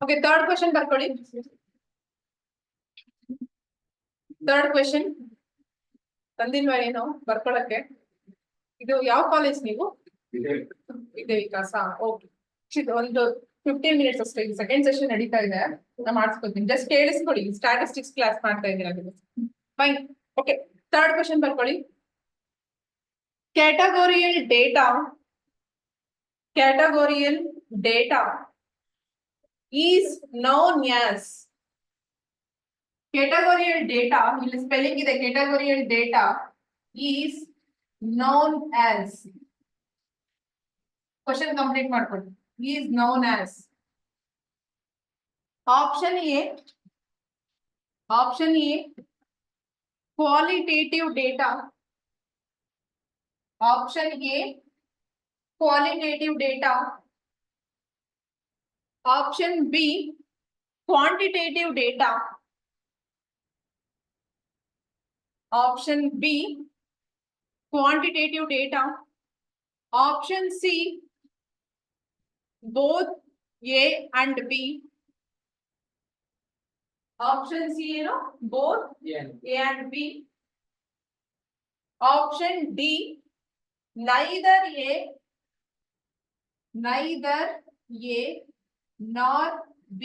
Okay, third question ಬರ್ಕೊಳ್ಳಿ. Third question ತಂದಿಲ್ವಾ ಏನು ಬರ್ಕೊಳಕ್ಕೆ? ಇದು ಯಾವ ಕಾಲೇಜ್ ನೀವು? ಇದೆ ವಿಕಾಸ. ಓಕೆ, ಒಂದು 15 ಮಿನಿಟ್ಸ್ ಅಷ್ಟೇ. ಸೆಕೆಂಡ್ ಸೆಷನ್ ನಡೀತಾ ಇದೆ, ನಾ ಮಾಡಿಸ್ಕೊತೀನಿ. ಜಸ್ಟ್ ಕೇಳಿಸ್ಕೊಳ್ಳಿ, ಸ್ಟ್ಯಾಟಿಸ್ಟಿಕ್ಸ್ ಕ್ಲಾಸ್ ಮಾಡ್ತಾ ಇದ್ದೀರಾ. ಫೈನ್. ಓಕೆ, ಥರ್ಡ್ ಕ್ವೆಶನ್ ಬರ್ಕೊಳ್ಳಿ. Categorial data is known as categorial data. ಇಲ್ಲಿ ಸ್ಪೆಲ್ಲಿಂಗ್ ಇದೆ. categorial data is known as. Question complete ಮಾಡ್ಕೊಳ್ಳಿ. is known as. Option A qualitative data. Option A qualitative data. Option B quantitative data. Option B quantitative data. Option C both A and B. Option C, both A and B. Option D neither A nor B.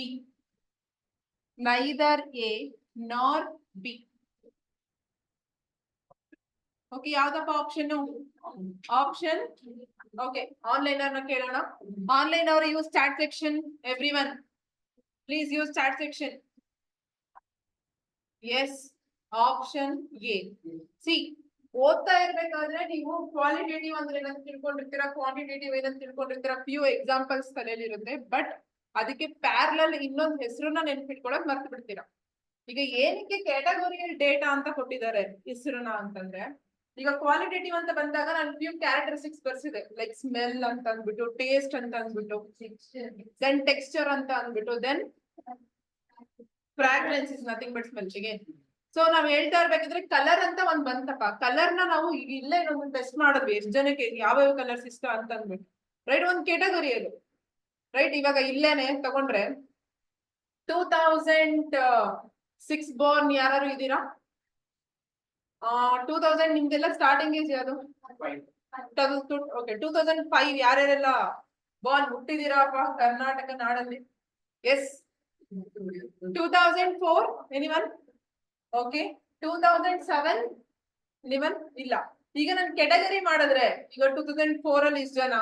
Neither A nor B. Okay, ಯಾವ್ದಪ್ಪ option? Option okay. Online ಅವ್ರನ್ನ ಕೇಳೋಣ. Online ಅವರು use chat section. Everyone please use chat section. Yes, option A. C, ಓದ್ತಾ ಇರ್ಬೇಕಾದ್ರೆ ನೀವು qualitative ಅಂದ್ರೆ ಏನಂತ ತಿಳ್ಕೊಂಡಿರ್ತೀರಾ, ಕ್ವಾಂಟಿಟೇಟಿವ್ ಏನಂತ ತಿಳ್ಕೊಂಡಿರ್ತೀರಾ, ಫ್ಯೂ ಎಕ್ಸಾಂಪಲ್ಸ್ ತಲೆಯಲ್ಲಿರುತ್ತೆ. ಬಟ್ ಅದಕ್ಕೆ ಪ್ಯಾರಲಲ್ ಇನ್ನೊಂದು ಹೆಸರನ್ನ ನೆನ್ಪಿಟ್ಕೊಳಕ್ ಮರ್ತು ಬಿಡ್ತೀರಾ. ಈಗ ಏನಕ್ಕೆ ಕ್ಯಾಟಗೋರಿಯಲ್ ಡೇಟಾ ಅಂತ ಕೊಟ್ಟಿದ್ದಾರೆ ಹೆಸರನ್ನ ಅಂತಂದ್ರೆ, ಈಗ ಕ್ವಾಲಿಟೇಟಿವ್ ಅಂತ ಬಂದಾಗ ನಾನು ಫ್ಯೂ ಕ್ಯಾರೆಕ್ಟರಿಸ್ಟಿಕ್ಸ್ ಬರ್ಸಿದೆ. ಲೈಕ್ ಸ್ಮೆಲ್ ಅಂತ ಅಂದ್ಬಿಟ್ಟು, ಟೇಸ್ಟ್ ಅಂತ ಅಂದ್ಬಿಟ್ಟು, ದೆನ್ ಟೆಕ್ಸ್ಚರ್ ಅಂತ ಅಂದ್ಬಿಟ್ಟು, then fragrance is nothing but smell. So ನಾವ್ ಹೇಳ್ತಾ ಇರ್ಬೇಕಾದ್ರೆ ಕಲರ್ ಅಂತ ಒಂದ್ ಬಂತಪ್ಪ. ಕಲರ್ ನ ನಾವು ಇಲ್ಲೇ ಒಂದು ಟೆಸ್ಟ್ ಮಾಡಿದ್ವಿ, ಎಷ್ಟು ಜನಕ್ಕೆ ಯಾವ್ಯಾವ ಕಲರ್ಸ್ ಇಷ್ಟ ಅಂತ ಅಂದ್ಬಿಟ್ಟು. ರೈಟ್, ಒಂದ್ ಕೆಟಗರಿ ಅದು. ರೈಟ್, ಇವಾಗ ಇಲ್ಲೇನೆ ತಗೊಂಡ್ರೆ 2006 ಬೋರ್ನ್ ಯಾರು ಇದ್ದೀರಾ? 2000 ನಿಮ್ದೆಲ್ಲ ಸ್ಟಾರ್ಟಿಂಗ್ ಏಜ್ ಯಾವುದು? ಓಕೆ, 2005 ಯಾರ್ಯಾರೆಲ್ಲ ಬೋರ್ನ್ ಹುಟ್ಟಿದೀರಪ್ಪ ಕರ್ನಾಟಕ ನಾಡಲ್ಲಿ? ಎಸ್. 2004 ಎನಿವನ್? ಓಕೆ. 2007 ಎನಿವನ್? ಇಲ್ಲ. ಈಗ ನಾನು ಕೆಟಗರಿ ಮಾಡಿದ್ರೆ ಈಗ 2004 ಅಲ್ಲಿ ಇಷ್ಟು ಜನ,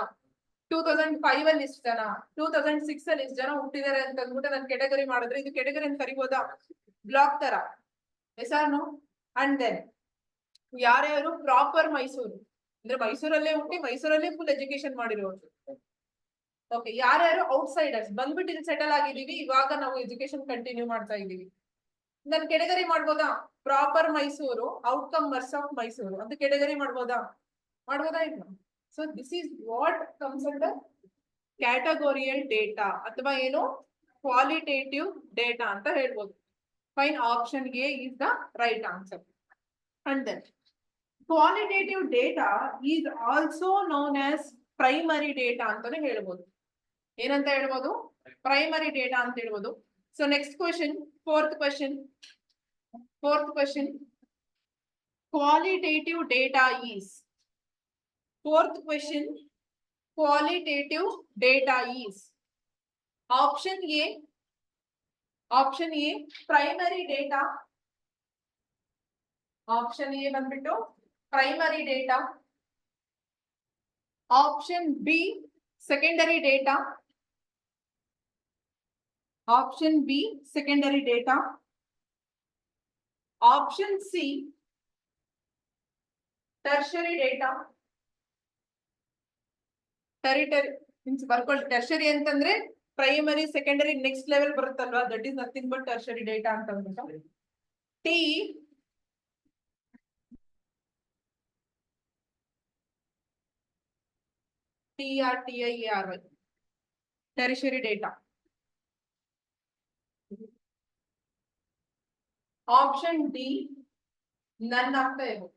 2005 ಅಲ್ಲಿ ಇಷ್ಟು ಜನ, 2006 ಅಲ್ಲಿ ಇಷ್ಟು ಜನ ಹುಟ್ಟಿದ್ದಾರೆ ಅಂತ ಅಂದ್ಬಿಟ್ಟು ನಾನು ಕೆಟಗರಿ ಮಾಡಿದ್ರೆ ಇದು ಕೆಟಗರಿ ಅಂತ ಕರಿಬೋದಾ? ಬ್ಲಾಕ್ ತರ. Yes or no? And then ಯಾರ್ಯಾರು ಪ್ರಾಪರ್ ಮೈಸೂರು ಅಂದ್ರೆ ಮೈಸೂರಲ್ಲೇ ಹುಟ್ಟಿ ಮೈಸೂರಲ್ಲೇ ಫುಲ್ ಎಜುಕೇಶನ್ ಮಾಡಿರೋರು. ಓಕೆ, ಯಾರ್ಯಾರು ಔಟ್ಸೈಡರ್ಸ್ ಬಂದ್ಬಿಟ್ಟು ಇಲ್ಲಿ ಸೆಟಲ್ ಆಗಿದೀವಿ, ಇವಾಗ ನಾವು ಎಜುಕೇಶನ್ ಕಂಟಿನ್ಯೂ ಮಾಡ್ತಾ ಇದೀವಿ. ನಾನು ಕೆಟಗರಿ ಮಾಡ್ಬೋದಾ? Proper Mysuru, outcomers of Mysuru ಅಂತ ಕೆಟಗರಿ ಮಾಡ್ಬೋದಾ ಇಲ್ಲ? So this is what comes under categorical data ಅಥವಾ ಏನು ಕ್ವಾಲಿಟೇಟಿವ್ ಡೇಟಾ ಅಂತ ಹೇಳ್ಬೋದು. Fine, option A is the right answer. And then qualitative data is also known as primary data ಅಂತಾನೆ ಹೇಳ್ಬೋದು. ಏನಂತ ಹೇಳ್ಬೋದು? ಪ್ರೈಮರಿ ಡೇಟಾ ಅಂತ ಹೇಳ್ಬೋದು. So next question, fourth question. Qualitative data is. Fourth question, qualitative data is. Option A primary data. Option A ಬಂದ್ಬಿಟ್ಟು primary data. Option B secondary data. Option B secondary data. Option C tertiary data. Tertiary ಅಂತಂದ್ರೆ primary secondary next level ಬರುತ್ತಲ್ವಾ, that is nothing but tertiary data ಅಂತ ಅಂದ್ಬಿಟ್ಟು. TRTIARY tertiary data. Option D none ಆಗ್ತಾ ಇವು.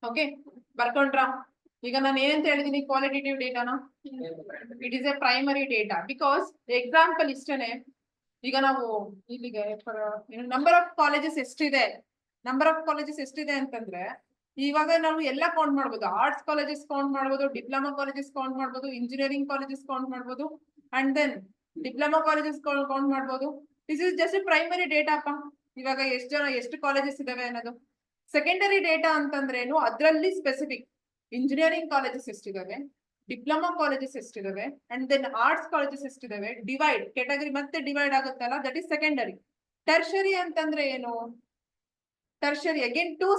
Okay, ಬರ್ಕೊಂಡ್ರ? ಈಗ ನಾನು ಏನಂತ ಹೇಳಿದೀನಿ ಕ್ವಾಲಿಟೇಟಿವ್ ಡೇಟಾನ, it is a primary data because example ಇಷ್ಟೇನೆ. ಈಗ ನಾವು ಇಲ್ಲಿಗೆ ನಂಬರ್ ಆಫ್ ಕಾಲೇಜಸ್ ಎಷ್ಟಿದೆ, ನಂಬರ್ ಆಫ್ ಕಾಲೇಜಸ್ ಎಷ್ಟಿದೆ ಅಂತಂದ್ರೆ ಇವಾಗ ನಾವು ಎಲ್ಲ ಕೌಂಟ್ ಮಾಡ್ಬೋದು. ಆರ್ಟ್ಸ್ ಕಾಲೇಜಸ್ ಕೌಂಟ್ ಮಾಡ್ಬೋದು, ಡಿಪ್ಲೊಮಾ ಕಾಲೇಜಸ್ ಕೌಂಟ್ ಮಾಡ್ಬೋದು, ಇಂಜಿನಿಯರಿಂಗ್ ಕಾಲೇಜಸ್ ಕೌಂಟ್ ಮಾಡ್ಬೋದು, and then diploma colleges count ಮಾಡ್ಬೋದು. This is just primary data ಅಪ್ಪ. ಇವಾಗ ಎಷ್ಟು ಜನ ಎಷ್ಟು ಕಾಲೇಜಸ್ ಇದಾವೆ ಅನ್ನೋದು. ಸೆಕೆಂಡರಿ ಡೇಟಾ ಅಂತಂದ್ರೇನು, ಅದರಲ್ಲಿ ಸ್ಪೆಸಿಫಿಕ್ ಇಂಜಿನಿಯರಿಂಗ್ ಕಾಲೇಜಸ್ ಎಷ್ಟಿದಾವೆ, ಡಿಪ್ಲೊಮಾ ಕಾಲೇಜಸ್ ಎಷ್ಟಿದಾವೆ, ಅಂಡ್ ದೆನ್ ಆರ್ಟ್ಸ್ ಕಾಲೇಜಸ್ ಎಷ್ಟಿದಾವೆ, ಡಿವೈಡ್ ಕೆಟಗರಿ ಮತ್ತೆ ಡಿವೈಡ್ ಆಗುತ್ತಲ್ಲ, ದಟ್ ಇಸ್ ಸೆಕೆಂಡರಿ. ಟರ್ಷರಿ ಅಂತಂದ್ರೆ ಏನು, ಟರ್ಷರಿ ಅಗೇನ್ ಟೂ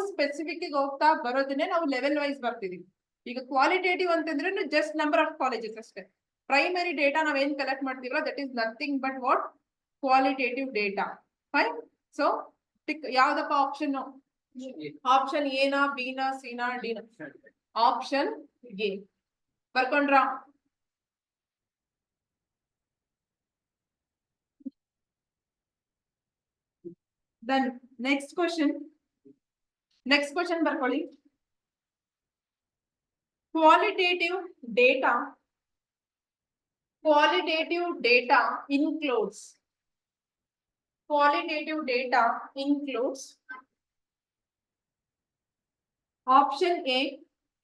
ಸ್ಪೆಸಿಫಿಕ್ ಹೋಗ್ತಾ ಬರೋದನ್ನೇ ನಾವು ಲೆವೆಲ್ ವೈಸ್ ಬರ್ತಿದೀವಿ. ಈಗ ಕ್ವಾಲಿಟೇಟಿವ್ ಅಂತಂದ್ರೆ ಜಸ್ಟ್ ನಂಬರ್ ಆಫ್ ಕಾಲೇಜಸ್ ಅಷ್ಟೇ. ಪ್ರೈಮರಿ ಡೇಟಾ ನಾವೇನ್ ಕಲೆಕ್ಟ್ ಮಾಡ್ತೀವಲ್ಲ that is nothing but what qualitative data. Fine. So ಯಾವ್ದಪ್ಪ ಆಪ್ಷನ್, ಆಪ್ಷನ್ ಎನಾ ಬಿನಾ ಸಿನಾ ಡಿನಾ? Option A. ಬರ್ಕೊಂಡ್ರ? ದೆನ್ ನೆಕ್ಸ್ಟ್ ಕ್ವಶನ್ ಬರ್ಕೊಳ್ಳಿ. Qualitative data includes option A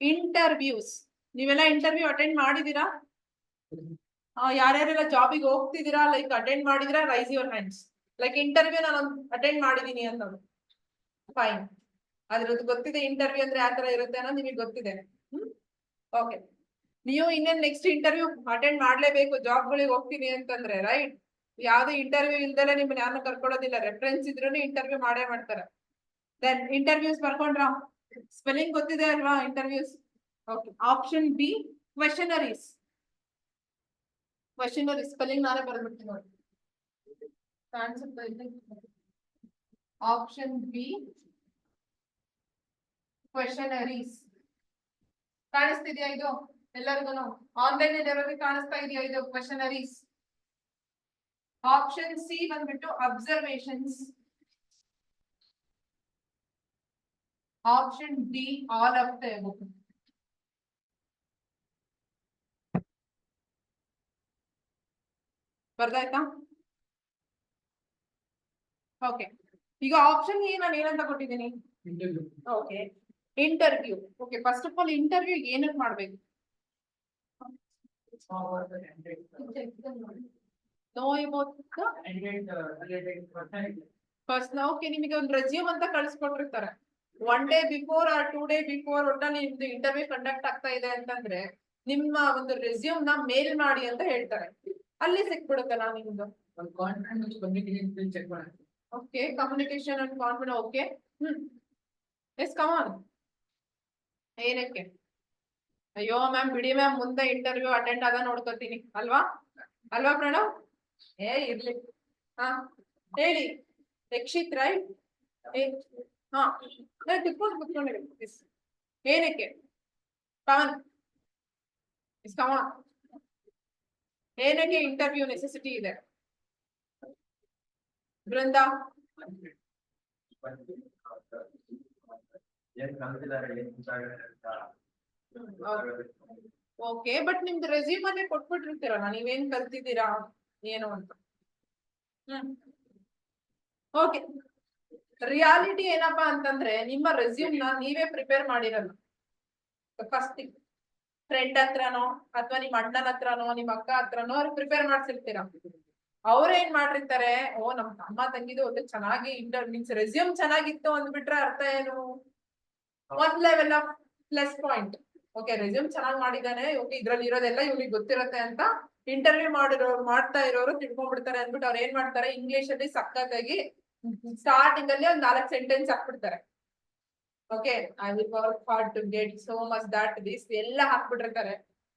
interviews. ನೀವೆಲ್ಲ ಇಂಟರ್ವ್ಯೂ ಅಟೆಂಡ್ ಮಾಡಿದೀರಾ? ಯಾರ್ಯಾರೆಲ್ಲ ಜಾಬಿಗೆ ಹೋಗ್ತಿದ್ದೀರಾ, ಲೈಕ್ ಅಟೆಂಡ್ ಮಾಡಿದಿರಾ? Raise your hands. Like interview ನಾನು ಅಟೆಂಡ್ ಮಾಡಿದೀನಿ ಅನ್ನೋದು. ಫೈನ್. ಅದ್ರದ್ದು ಗೊತ್ತಿದೆ ಇಂಟರ್ವ್ಯೂ ಅಂದ್ರೆ ಯಾವ ತರ ಇರುತ್ತೆ ಅನ್ನೋದು ನಿಮಗೆ ಗೊತ್ತಿದೆ. ಓಕೆ. ನೀವು ಇನ್ನೇನ್ ನೆಕ್ಸ್ಟ್ ಇಂಟರ್ವ್ಯೂ ಅಟೆಂಡ್ ಮಾಡ್ಲೇಬೇಕು ಜಾಬ್ಗಳಿಗೆ ಹೋಗ್ತೀನಿ ಅಂತಂದ್ರೆ, ರೈಟ್? ಯಾವ್ದು ಇಂಟರ್ವ್ಯೂ ಇಲ್ದಲೆ ನಿಮ್ನ ಯಾರನ್ನ ಕರ್ಕೊಳ್ಳೋದಿಲ್ಲ. ರೆಫರೆನ್ಸ್ ಇದ್ರೂ ಇಂಟರ್ವ್ಯೂ ಮಾಡೇ ಮಾಡ್ತಾರೆ. Then interviews ಬರ್ಕೊಂಡ್ರ? ಸ್ಪೆಲ್ಲಿಂಗ್ ಗೊತ್ತಿದೆ ಅಲ್ವಾ interviews? Okay. Option B questionnaires. Spelling ನಾನೇ ಬರ್ಬಿಡ್ತೀನಿ ನೋಡಿ. Option B ಕ್ವೆಶನರೀಸ್. ಕಾಣಿಸ್ತಿದ್ಯಾ ಇದು ಎಲ್ಲರಿಗೂ? ಆನ್ಲೈನ್ ಅಲ್ಲಿ ಕಾಣಿಸ್ತಾ ಇದೆಯಾ ಇದು ಕ್ವೆಶನರೀಸ್? ಆಪ್ಷನ್ ಸಿ ಬಂದ್ಬಿಟ್ಟು observations. Option D all of the above. ಬರ್ದಾಯ್ತಾ? ಓಕೆ. ಈಗ ಆಪ್ಷನ್ ಎ ನಾನು ಏನಂತ ಕೊಟ್ಟಿದ್ದೀನಿ? Okay. Interview. Okay. First of all interview ಏನಕ್ಕೆ ಮಾಡ್ಬೇಕು? ಫಸ್ಟ್ ಓಕೆ, ನಿಮಗೆ ಒಂದು ರೆಸ್ಯೂಮ್ ಅಂತ ಕಳಿಸ್ಕೊಟ್ಟಿರ್ತಾರೆ. 1 day before or 2 day before ಒಟ್ಟಲ್ಲಿ ನಿಮ್ದು ಇಂಟರ್ವ್ಯೂ ಕಂಡಕ್ಟ್ ಆಗ್ತಾ ಇದೆ ಅಂತಂದ್ರೆ ನಿಮ್ಮ ಒಂದು ರೆಸ್ಯೂಮ್ ನ ಮೇಲ್ ಮಾಡಿ ಅಂತ ಹೇಳ್ತಾರೆ. ಅಲ್ಲಿ ಸಿಕ್ಬಿಡುತ್ತಲ್ಲ ನಿಮ್ದು. Okay. Communication and confidence. Okay. Yes come on. ಏನಕ್ಕೆ? ಅಯ್ಯೋ ಮ್ಯಾಮ್ ಬಿಡಿ ಮ್ಯಾಮ್, ಮುಂದೆ ಇಂಟರ್ವ್ಯೂ ಅಟೆಂಡ್ ಆದ ನೋಡ್ಕೋತೀನಿ ಅಲ್ವಾ ಪ್ರಣವ್? ಇರ್ಲಿ. ಹಾ ಹೇಳಿ. ರಕ್ಷಿತ್ ರೈಟ್? ಹಾ ಟಿಪ್ಪು ಏನಕ್ಕೆ? ಪವನ್ ಏನಕ್ಕೆ ಇಂಟರ್ವ್ಯೂ ನೆಸೆಸಿಟಿ ಇದೆ? ಬೃಂದಾ? ಓಕೆ. ಬಟ್ ನಿಮ್ದು ರೆಸ್ಯೂಮ್ ಅಲ್ಲೇ ಕೊಟ್ಬಿಟ್ಟಿರ್ತೀರಲ್ಲ ನೀವೇನ್ ಕಲ್ತಿದ್ದೀರಾ ಏನು ಅಂತ. ಓಕೆ. ರಿಯಾಲಿಟಿ ಏನಪ್ಪಾ ಅಂತಂದ್ರೆ ನಿಮ್ಮ ರೆಸ್ಯೂಮ್ ನ ನೀವೇ ಪ್ರಿಪೇರ್ ಮಾಡಿರಲ್ಲ. ಫಸ್ಟ್ ಫ್ರೆಂಡ್ ಹತ್ರನೋ ಅಥವಾ ನಿಮ್ ಅಣ್ಣನ ಹತ್ರನೋ ನಿಮ್ ಅಕ್ಕ ಹತ್ರನೋ ಅವ್ರು ಪ್ರಿಪೇರ್ ಮಾಡ್ಸಿರ್ತೀರಾ. ಅವ್ರೇನ್ ಮಾಡಿರ್ತಾರೆ, ಓ ನಮ್ ತಮ್ಮ ತಂಗಿದು ಒಂದು ಚೆನ್ನಾಗಿ ಮೀನ್ಸ್ ರೆಸ್ಯೂಮ್ ಚೆನ್ನಾಗಿತ್ತು ಅಂದ್ಬಿಟ್ರೆ ಅರ್ಥ ಏನು? ಒಂದ್ level of plus point. Okay, resume ಚೆನ್ನಾಗಿ ಮಾಡಿದಾನೆ, ಓಕೆ ಇದ್ರಲ್ಲಿ ಇರೋದೆಲ್ಲ ಇವ್ರಿಗೆ ಗೊತ್ತಿರುತ್ತೆ ಅಂತ ಇಂಟರ್ವ್ಯೂ ಮಾಡ್ತಾ ಇರೋರು ತಿಳ್ಕೊಂಡ್ಬಿಡ್ತಾರೆ ಅಂದ್ಬಿಟ್ಟು ಅವ್ರು ಏನ್ ಮಾಡ್ತಾರೆ, ಇಂಗ್ಲಿಷ್ ಅಲ್ಲಿ ಸಕ್ಕತ್ತಾಗಿ ಸ್ಟಾರ್ಟಿಂಗ್ ಅಲ್ಲಿ ಒಂದ್ 4 ಸೆಂಟೆನ್ಸ್ ಹಾಕ್ಬಿಡ್ತಾರೆ. Okay, I will work hard to get so much that this ಎಲ್ಲ ಹಾಕ್ಬಿಟ್ಟಿರ್ತಾರೆ.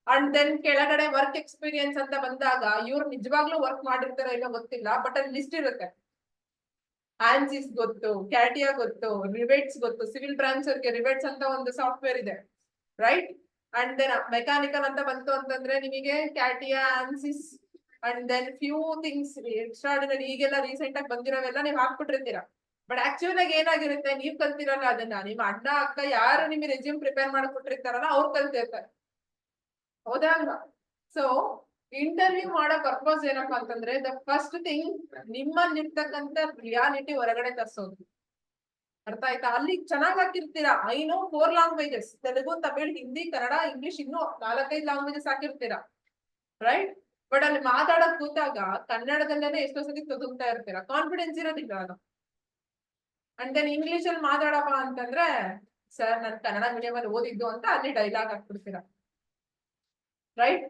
ಅಂಡ್ ದೆನ್ ಕೆಳಗಡೆ ವರ್ಕ್ ಎಕ್ಸ್ಪೀರಿಯನ್ಸ್ ಅಂತ ಬಂದಾಗ ಇವ್ರು ನಿಜವಾಗ್ಲೂ ವರ್ಕ್ ಮಾಡಿರ್ತಾರೆ ಇಲ್ಲ ಗೊತ್ತಿಲ್ಲ, ಬಟ್ ಅಲ್ಲಿ ಲಿಸ್ಟ್ ಇರುತ್ತೆ. ಆನ್ಸಿಸ್ ಗೊತ್ತು, ಕ್ಯಾಟಿಯಾ ಗೊತ್ತು, ರಿವೆಟ್ಸ್ ಗೊತ್ತು. ಸಿವಿಲ್ ಬ್ರಾಂಚ್ಗೆ ರಿವೆಟ್ಸ್ ಅಂತ ಒಂದು ಸಾಫ್ಟ್ವೇರ್ ಇದೆ, ರೈಟ್? ಅಂಡ್ ದೆನ್ ಮೆಕ್ಯಾನಿಕಲ್ ಅಂತ ಬಂತು ಅಂತಂದ್ರೆ ನಿಮಗೆ CATIA, ANSYS and then few things extraordinary ಈಗೆಲ್ಲ ರೀಸೆಂಟ್ ಆಗಿ ಬಂದಿರೋವೆಲ್ಲ ನೀವು ಹಾಕ್ಬಿಟ್ಟಿರ್ತೀರಾ. ಬಟ್ ಆಕ್ಚುಲ್ ಆಗಿ ಏನಾಗಿರುತ್ತೆ, ನೀವ್ ಕಲ್ತಿರಲ್ಲ ಅದನ್ನ, ನಿಮ್ ಅಣ್ಣ ಅಕ್ಕ ಯಾರು ನಿಮ್ಗೆ ರೆಸ್ಯೂಮ್ ಪ್ರಿಪೇರ್ ಮಾಡ್ಕೊಟ್ಟಿರ್ತಾರಲ್ಲ ಅವ್ರು ಕಲ್ತಿರ್ತಾರೆ. ಹೌದಾ ಅಲ್ವಾ? ಸೊ ಇಂಟರ್ವ್ಯೂ ಮಾಡೋ ಪರ್ಪಸ್ ಏನಪ್ಪಾ ಅಂತಂದ್ರೆ, ದ ಫಸ್ಟ್ ಥಿಂಗ್ ನಿಮ್ಮಲ್ಲಿರ್ತಕ್ಕಂಥ ರಿಯಾಲಿಟಿ ಹೊರಗಡೆ ತರ್ಸೋದು. ಅರ್ಥ ಆಯ್ತಾ? ಅಲ್ಲಿ ಚೆನ್ನಾಗ್ ಹಾಕಿರ್ತೀರಾ, I know 4 languages, Telugu, Tamil, Hindi, Kannada, English, ಇನ್ನೂ 4-5 ಲ್ಯಾಂಗ್ವೇಜಸ್ ಹಾಕಿರ್ತೀರಾ, ರೈಟ್? ಬಟ್ ಅಲ್ಲಿ ಮಾತಾಡಕ್ ಕೂತಾಗ ಕನ್ನಡದಲ್ಲೇನೆ ಎಷ್ಟೋ ಸತಿ ತೊದಲ್ತಾ ಇರ್ತೀರಾ, ಕಾನ್ಫಿಡೆನ್ಸ್ ಇರೋದಿಲ್ಲ ಅದು. ಅಂಡ್ ದೆನ್ ಇಂಗ್ಲಿಷ್ ಅಲ್ಲಿ ಮಾತಾಡಪ್ಪ ಅಂತಂದ್ರೆ, ಸರ್ ನಾನು ಕನ್ನಡ ಮೀಡಿಯಂ ಅಲ್ಲಿ ಓದಿದ್ದು ಅಂತ ಅಲ್ಲಿ ಡೈಲಾಗ್ ಹಾಕ್ಬಿಡ್ತೀರಾ, ರೈಟ್?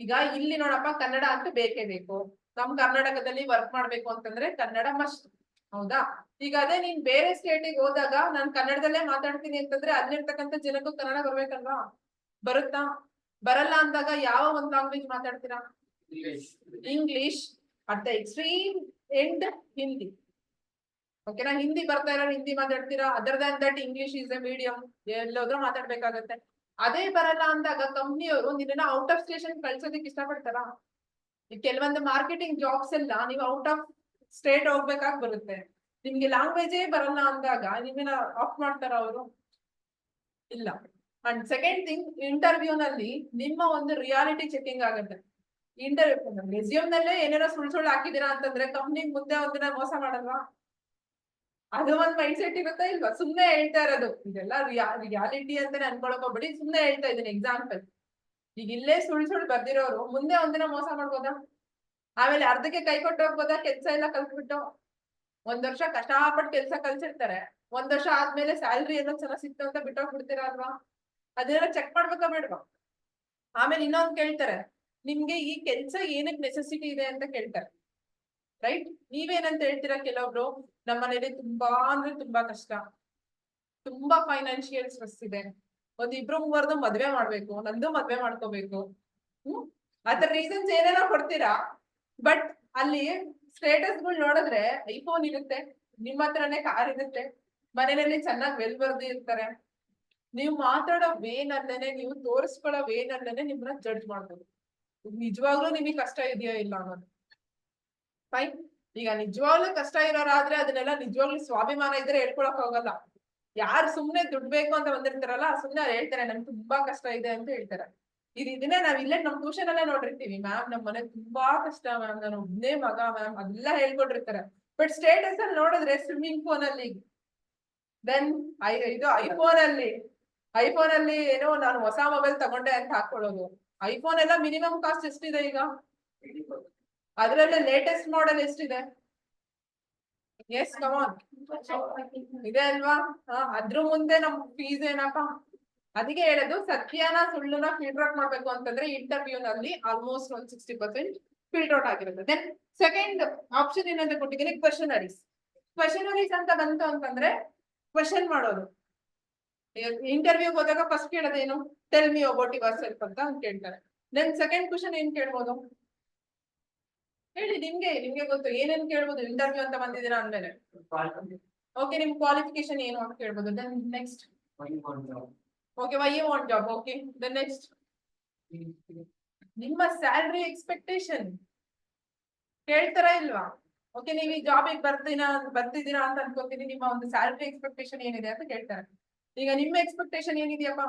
ಈಗ ಇಲ್ಲಿ ನೋಡಪ್ಪ, ಕನ್ನಡ ಅಂತ ಬೇಕೇ ಬೇಕು, ನಮ್ ಕರ್ನಾಟಕದಲ್ಲಿ ವರ್ಕ್ ಮಾಡ್ಬೇಕು ಅಂತಂದ್ರೆ ಕನ್ನಡ ಮಸ್ಟ್, ಹೌದಾ? ಈಗ ಅದೇ ನೀನ್ ಬೇರೆ ಸ್ಟೇಟಿಗೆ ಹೋದಾಗ ನಾನ್ ಕನ್ನಡದಲ್ಲೇ ಮಾತಾಡ್ತೀನಿ ಅಂತಂದ್ರೆ ಅಲ್ಲಿರ್ತಕ್ಕಂಥ ಜನಕ್ಕೂ ಕನ್ನಡ ಬರ್ಬೇಕಲ್ವಾ? ಬರುತ್ತಾ? ಬರಲ್ಲ ಅಂದಾಗ ಯಾವ ಒಂದ್ ಲ್ಯಾಂಗ್ವೇಜ್ ಮಾತಾಡ್ತೀರಾ? English, at the extreme end Hindi. ಓಕೆನಾ? ಹಿಂದಿ ಬರ್ತಾ ಇರೋ ಹಿಂದಿ ಮಾತಾಡ್ತೀರಾ, other than that English is a medium, ಎಲ್ಲೋದ್ರೂ ಮಾತಾಡ್ಬೇಕಾಗತ್ತೆ. ಅದೇ ಬರಲ್ಲ ಅಂದಾಗ ಕಂಪ್ನಿಯವರು ನಿನ್ನ ಔಟ್ ಆಫ್ ಸ್ಟೇಷನ್ ಕಳ್ಸೋದಕ್ಕೆ ಇಷ್ಟಪಡ್ತಾರ? ಕೆಲವೊಂದು ಮಾರ್ಕೆಟಿಂಗ್ ಜಾಬ್ಸ್ ಎಲ್ಲ ನೀವು ಔಟ್ ಆಫ್ ಸ್ಟೇಟ್ ಹೋಗ್ಬೇಕಾಗಿ ಬರುತ್ತೆ. ನಿಮ್ಗೆ ಲ್ಯಾಂಗ್ವೇಜೇ ಬರಲ್ಲ ಅಂದಾಗ ನಿಮ್ಮನ್ನ ಆಫ್ ಮಾಡ್ತಾರ ಅವರು? ಇಲ್ಲ. ಅಂಡ್ ಸೆಕೆಂಡ್ ಥಿಂಗ್, ಇಂಟರ್ವ್ಯೂ ನಲ್ಲಿ ನಿಮ್ಮ ಒಂದು ರಿಯಾಲಿಟಿ ಚೆಕಿಂಗ್ ಆಗುತ್ತೆ. ಇಂಟರ್ವ್ಯೂ ರೆಸ್ಯೂಮ್ ನಲ್ಲೇ ಏನೇನೋ ಸುಳ್ಳು ಹಾಕಿದೀರಾ ಅಂತಂದ್ರೆ ಕಂಪ್ನಿ ಮುಂದೆ ಒಂದಿನ ಮೋಸ ಮಾಡಲ್ವಾ? ಅದು ಒಂದ್ ಮೈಂಡ್ ಸೆಟ್ ಇರುತ್ತಾ ಇಲ್ವಾ? ಸುಮ್ನೆ ಹೇಳ್ತಾ ಇರೋದು ಇದೆಲ್ಲ ರಿಯಾಲಿಟಿ ಅಂತಾನೆ ಅನ್ಕೊಳಕ್ ಹೋಗ್ಬೇಡಿ, ಸುಮ್ನೆ ಹೇಳ್ತಾ ಇದೀನಿ ಎಕ್ಸಾಂಪಲ್. ಈಗ ಇಲ್ಲೇ ಸುಳ್ಳು ಬರ್ದಿರೋರು ಮುಂದೆ ಒಂದಿನ ಮೋಸ ಮಾಡ್ಬೋದಾ? ಆಮೇಲೆ ಅರ್ಧಕ್ಕೆ ಕೈ ಕೊಟ್ಟು ಹೋಗ್ಬೋದಾ ಕೆಲ್ಸ ಎಲ್ಲ ಕಲ್ತ್ಬಿಟ್ಟು? 1 ವರ್ಷ ಕಷ್ಟಪಟ್ಟು ಕೆಲ್ಸ ಕಲ್ಸಿರ್ತಾರೆ, 1 ವರ್ಷ ಆದ್ಮೇಲೆ ಸ್ಯಾಲ್ರಿ ಎಲ್ಲ ಚೆನ್ನಾಗ್ ಸಿಕ್ತು ಅಂತ ಬಿಟ್ಟೋಗ್ಬಿಡ್ತೀರಾ ಅಲ್ವಾ? ಅದೆಲ್ಲ ಚೆಕ್ ಮಾಡ್ಬೇಕಾ ಬೇಡ್ವಾ? ಆಮೇಲೆ ಇನ್ನೊಂದ್ ಕೇಳ್ತಾರೆ, ನಿಮ್ಗೆ ಈ ಕೆಲ್ಸ ಏನಕ್ಕೆ ನೆಸೆಸಿಟಿ ಇದೆ ಅಂತ ಕೇಳ್ತಾರೆ, ರೈಟ್? ನೀವೇನಂತ ಹೇಳ್ತೀರಾ? ಕೆಲವೊಬ್ರು, ನಮ್ಮ ಮನೇಲಿ ತುಂಬಾ ಅಂದ್ರೆ ತುಂಬಾ ಕಷ್ಟ, ತುಂಬಾ ಫೈನಾನ್ಷಿಯಲ್ ಸ್ಟ್ರೆಸ್ ಇದೆ, ಒಂದ್ 2-3 ಮದ್ವೆ ಮಾಡ್ಬೇಕು, ನಂದು ಮದ್ವೆ ಮಾಡ್ಕೋಬೇಕು, ಆತರ ರೀಸನ್ಸ್ ಏನೇನೋ ಕೊಡ್ತೀರಾ. ಬಟ್ ಅಲ್ಲಿ ಸ್ಟೇಟಸ್ ಗಳು ನೋಡಿದ್ರೆ ಐಫೋನ್ ಇರುತ್ತೆ, ನಿಮ್ಮ ಹತ್ರನೇ ಕಾರ್ ಇರುತ್ತೆ, ಮನೆಯಲ್ಲಿ ಚೆನ್ನಾಗಿ ವೆಲ್ ಬರ್ದಿ ಇರ್ತಾರೆ. ನೀವು ಮಾತಾಡೋ ವೇನಲ್ಲೇನೆ, ನೀವು ತೋರಿಸ್ಕೊಳ್ಳೋ ವೇನಲ್ಲೇನೆ ನಿಮ್ಮನ್ನ ಜಡ್ಜ್ ಮಾಡ್ಬೋದು. ನಿಜವಾಗ್ಲೂ ನಿಮಗೆ ಕಷ್ಟ ಇದೆಯೋ ಇಲ್ಲ ಅನ್ನೋದು. ಫೈನ್. ಈಗ ನಿಜವಾಗ್ಲೂ ಕಷ್ಟ ಇರೋರಾದ್ರೆ ಅದನ್ನೆಲ್ಲ ನಿಜವಾಗ್ಲೂ ಸ್ವಾಭಿಮಾನ ಇದ್ರೆ ಹೇಳ್ಕೊಳಕ್ ಹೋಗಲ್ಲ. ಯಾರು ಸುಮ್ನೆ ದುಡ್ಡು ಬೇಕು ಅಂತ ಬಂದಿರ್ತಾರಲ್ಲ, ಸುಮ್ನೆ ಹೇಳ್ತಾರೆ ನನ್ಗೆ ತುಂಬಾ ಕಷ್ಟ ಇದೆ ಅಂತ ಹೇಳ್ತಾರೆ. ಇದನ್ನೇ ನಾವ್ ಇಲ್ಲೇ ನಮ್ ಟ್ಯೂಷನ್ ಅಲ್ಲೇ ನೋಡಿರ್ತೀವಿ, ಮ್ಯಾಮ್ ನಮ್ ಮನೆ ತುಂಬಾ ಕಷ್ಟ ಮ್ಯಾಮ್, ನಾನು ಒಬ್ನೇ ಮಗ ಮ್ಯಾಮ್, ಅದೆಲ್ಲ ಹೇಳ್ಕೊಟ್ಟಿರ್ತಾರೆ. ಬಟ್ ಸ್ಟೇಟಸ್ ಅಲ್ಲಿ ನೋಡಿದ್ರೆ ಸ್ವಿಮ್ಮಿಂಗ್ ಪೂಲ್ ಅಲ್ಲಿ, ದೆನ್ ಇದು ಐಫೋನ್ ಅಲ್ಲಿ ಏನೋ ನಾನು ಹೊಸ ಮೊಬೈಲ್ ತಗೊಂಡೆ ಅಂತ ಹಾಕೊಳ್ಳೋದು. ಐಫೋನ್ ಎಲ್ಲ ಮಿನಿಮಮ್ ಕಾಸ್ಟ್ ಎಷ್ಟಿದೆ ಈಗ? ಅದ್ರಲ್ಲೇ ಲೇಟೆಸ್ಟ್ ಮಾಡೆಲ್ ಎಷ್ಟಿದೆ? ಎಸ್ ಕಮಾನ್, ಇದೆ ಅಲ್ವಾ? ಅದ್ರ ಮುಂದೆ ನಮ್ ಫೀಸ್ ಏನಪ್ಪಾ? ಅದಕ್ಕೆ ಹೇಳೋದು, ಸತ್ಯನ ಸುಳ್ಳನ್ನ ಫಿಲ್ಟರ್ ಔಟ್ ಮಾಡ್ಬೇಕು ಅಂತಂದ್ರೆ ಇಂಟರ್ವ್ಯೂ ನಲ್ಲಿ ಆಲ್ಮೋಸ್ಟ್ 60% ಫಿಲ್ಟರ್ ಔಟ್ ಆಗಿರುತ್ತೆ. ದೆನ್ ಸೆಕೆಂಡ್ ಆಪ್ಷನ್ ಏನಂತ ಕೊಟ್ಟಿದ್ದೀನಿ, ಕ್ವೆಶನರೀಸ್. ಕ್ವೆಶನರೀಸ್ ಅಂತ ಬಂತು ಅಂತಂದ್ರೆ ಕ್ವೆಶನ್ ಮಾಡೋದು. ಇಂಟರ್ವ್ಯೂ ಹೋದಾಗ ಫಸ್ಟ್ ಕೇಳೋದೇನು? Tell me about yourself ಅಂತ ಕೇಳ್ತಾರೆ. ದೆನ್ ಸೆಕೆಂಡ್ ಕ್ವೆಶನ್ ಏನ್ ಕೇಳ್ಬೋದು ಹೇಳಿ? ನಿಮ್ಗೆ ಗೊತ್ತು ಏನೇನ್ ಕೇಳ್ಬೋದು ಇಂಟರ್ವ್ಯೂ ಅಂತ ಬಂದಿದ್ದೀರಾ ಅಂದ್ಮೇಲೆ. ಓಕೆ, ನಿಮ್ ಕ್ವಾಲಿಫಿಕೇಶನ್ ಏನು ಅಂತ ಕೇಳ್ಬೋದು. Then next, okay, why you want job. Okay, then next, ನಿಮ್ಮ ಸ್ಯಾಲರಿ ಎಕ್ಸ್ಪೆಕ್ಟೇಷನ್ ಕೇಳ್ತಾರಾ ಇಲ್ವಾ? ಓಕೆ, ನೀವು ಈ ಜಾಬಿಗೆ ಬರ್ತಿದ್ದೀರಾ ಅಂತ ಅನ್ಕೋತೀನಿ, ನಿಮ್ಮ ಒಂದು ಸ್ಯಾಲರಿ ಎಕ್ಸ್ಪೆಕ್ಟೇಷನ್ ಏನಿದೆ ಅಂತ ಕೇಳ್ತಾರೆ. ಈಗ ನಿಮ್ಮ ಎಕ್ಸ್ಪೆಕ್ಟೇಷನ್ ಏನಿದೆಯಪ್ಪ?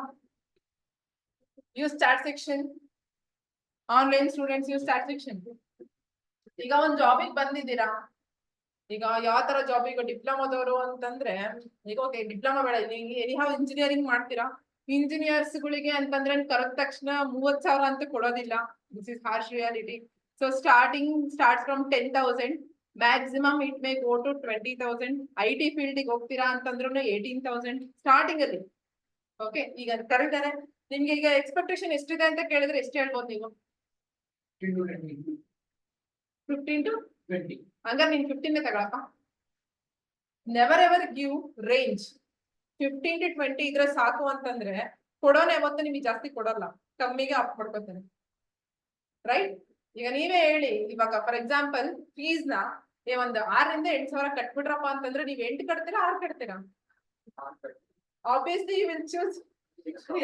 Use chat section, online students use chat section. ಈಗ ಒಂದ್ ಜಾಬಿಗೆ ಬಂದಿದ್ದೀರಾ, ಈಗ ಯಾವ ತರ ಜಾಬ್, ಈಗ ಡಿಪ್ಲೊಮಾದವರು ಅಂತಂದ್ರೆ, ಈಗ ಓಕೆ ಡಿಪ್ಲೊಮಾ ಬೇಡ, ಎನಿಹಾವ್ ಇಂಜಿನಿಯರಿಂಗ್ ಮಾಡ್ತೀರಾ, ಇಂಜಿನಿಯರ್ಸ್ ಗಳಿಗೆ ಅಂತಂದ್ರೆ ಕರೆದ ತಕ್ಷಣ 30,000 ಅಂತ ಕೊಡೋದಿಲ್ಲ. This is harsh reality. So starts from 10,000, maximum it may go to 20,000. IT field ಗೆ ಹೋಗ್ತೀರಾ ಅಂತಂದ್ರೂ 18,000 ಸ್ಟಾರ್ಟಿಂಗ್ ಅಲ್ಲಿ. ಓಕೆ, ಈಗ ಕರೆಕ್ಟಾನೆ. ನಿಮ್ಗೆ ಈಗ ಎಕ್ಸ್ಪೆಕ್ಟೇಷನ್ ಎಷ್ಟಿದೆ ಅಂತ ಕೇಳಿದ್ರೆ ಎಷ್ಟು ಹೇಳ್ಬೋದು ನೀವು? 15 to 20. ಹಂಗಾರೆ ನೀನ್ 15 ತಗೊಳಪ್ಪ. Never ever give range. 15 to 20 ಇದ್ರೆ ಸಾಕು ಅಂತಂದ್ರೆ ಕೊಡೋನೆ ಯಾವತ್ತು ನಿಮಗೆ ಜಾಸ್ತಿ ಕೊಡಲ್ಲ, ಕಮ್ಮಿಗೆ ಅಪ್ ಮಾಡ್ಕೋತಾನೆ, ರೈಟ್? ಈಗ ನೀವೇ ಹೇಳಿ, ಇವಾಗ ಫಾರ್ ಎಕ್ಸಾಂಪಲ್ ಫೀಸ್ ನ ಒಂದು 6 ರಿಂದ 8,000 ಕಟ್ಬಿಟ್ರಪ್ಪ ಅಂತಂದ್ರೆ ನೀವ್ 8 ಕಟ್ತೀರಾ 6 ಕಟ್ತೀರಾ? ಆಬ್ವಿಯಸ್ಲಿ ಯು ವಿಲ್ ಚೂಸ್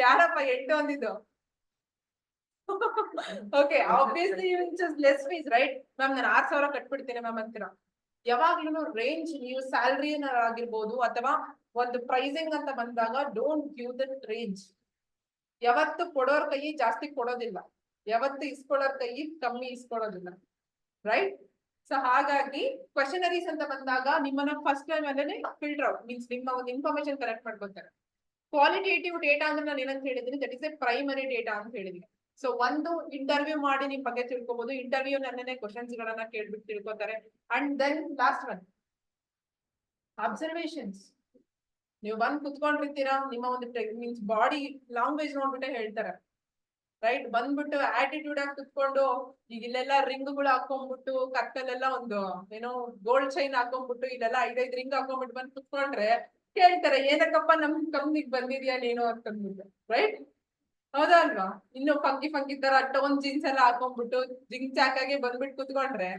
ಯಾರಪ್ಪ 8 ಅಂದಿದ್ದು? Okay, obviously you will choose less fees, right? Ma'am ನಾನು 6,000 ಕಟ್ಬಿಡ್ತೀನಿ ಮ್ಯಾಮ್ ಅಂತೀರಾ. ಯಾವಾಗ್ಲೂ ರೇಂಜ್ ನೀವು ಸ್ಯಾಲ್ರಿ ಆಗಿರ್ಬೋದು ಅಥವಾ ಒಂದು ಪ್ರೈಸಿಂಗ್ ಅಂತ ಬಂದಾಗ ಡೋಂಟ್ ಗಿವ್ ದಟ್ ರೇಂಜ್. ಯಾವತ್ತು ಕೊಡೋರ್ ಕೈ ಜಾಸ್ತಿ ಕೊಡೋದಿಲ್ಲ, ಯಾವತ್ತು ಇಸ್ಕೊಳ್ಳೋರ್ ಕೈ ಕಮ್ಮಿ ಇಸ್ಕೊಳ್ಳೋದಿಲ್ಲ, ರೈಟ್? ಸೊ ಹಾಗಾಗಿ ಕ್ವಶನರೀಸ್ ಅಂತ ಬಂದಾಗ ನಿಮ್ಮನ್ನ ಫಸ್ಟ್ ಟೈಮ್ ಅಲ್ಲೇ ಫಿಲ್ಟರ್ ಔಟ್ ಮೀನ್ಸ್ ನಿಮ್ಮ ಒಂದು ಇನ್ಫಾರ್ಮೇಶನ್ ಕಲೆಕ್ಟ್ ಮಾಡ್ಕೊತಾರೆ. ಕ್ವಾಲಿಟೇಟಿವ್ ಡೇಟಾ ಅಂದ್ರೆ ನಾನು ಏನಂತ ಹೇಳಿದೀನಿ, that is a primary data ಅಂತ ಹೇಳಿದೀನಿ. ಸೊ ಒಂದು ಇಂಟರ್ವ್ಯೂ ಮಾಡಿ ನಿಮ್ ಬಗ್ಗೆ ತಿಳ್ಕೊಬಹುದು, ಇಂಟರ್ವ್ಯೂ ನನ್ನೇ ಕ್ವಶನ್ಸ್ ಗಳನ್ನ ಕೇಳ್ಬಿಟ್ಟು ತಿಳ್ಕೊತಾರೆ. And then last one observations. ನೀವು ಬಂದ್ ಕುತ್ಕೊಂಡಿರ್ತೀರಾ, ನಿಮ್ಮ ಒಂದು ಮೀನ್ಸ್ ಬಾಡಿ ಲ್ಯಾಂಗ್ವೇಜ್ ನೋಡ್ಬಿಟ್ಟೆ ಹೇಳ್ತಾರೆ, ರೈಟ್? ಬಂದ್ಬಿಟ್ಟು ಆಟಿಟ್ಯೂಡ್ ಆಗಿ ಕುತ್ಕೊಂಡು ಈಗ ಇಲ್ಲೆಲ್ಲ ರಿಂಗ್ಗಳು ಹಾಕೊಂಡ್ಬಿಟ್ಟು ಕತ್ತಲೆಲ್ಲ ಒಂದು ಏನೋ ಗೋಲ್ಡ್ ಚೈನ್ ಹಾಕೊಂಡ್ಬಿಟ್ಟು ಇಲ್ಲೆಲ್ಲ 5 ರಿಂಗ್ ಹಾಕೊಂಡ್ಬಿಟ್ಟು ಬಂದ್ ಕುತ್ಕೊಂಡ್ರೆ ಕೇಳ್ತಾರೆ, ಏನಕ್ಕಪ್ಪ ನಮ್ ಕಂಪ್ನಿಗ್ ಬಂದಿದ್ಯಾ ನೀನು ಅಂತಂದ್ಬಿಟ್ಟು, ರೈಟ್? ಹೌದಾ ಅಲ್ವಾ? ಇನ್ನು ಫಂಕಿ ತರ ಟೋನ್ ಜೀನ್ಸ್ ಎಲ್ಲ ಹಾಕೊಂಡ್ಬಿಟ್ಟು ಜಿಂಗ್ ಚಾಕಾಗೆ ಬಂದ್ಬಿಟ್ಟು ಕುತ್ಕೊಂಡ್ರೆ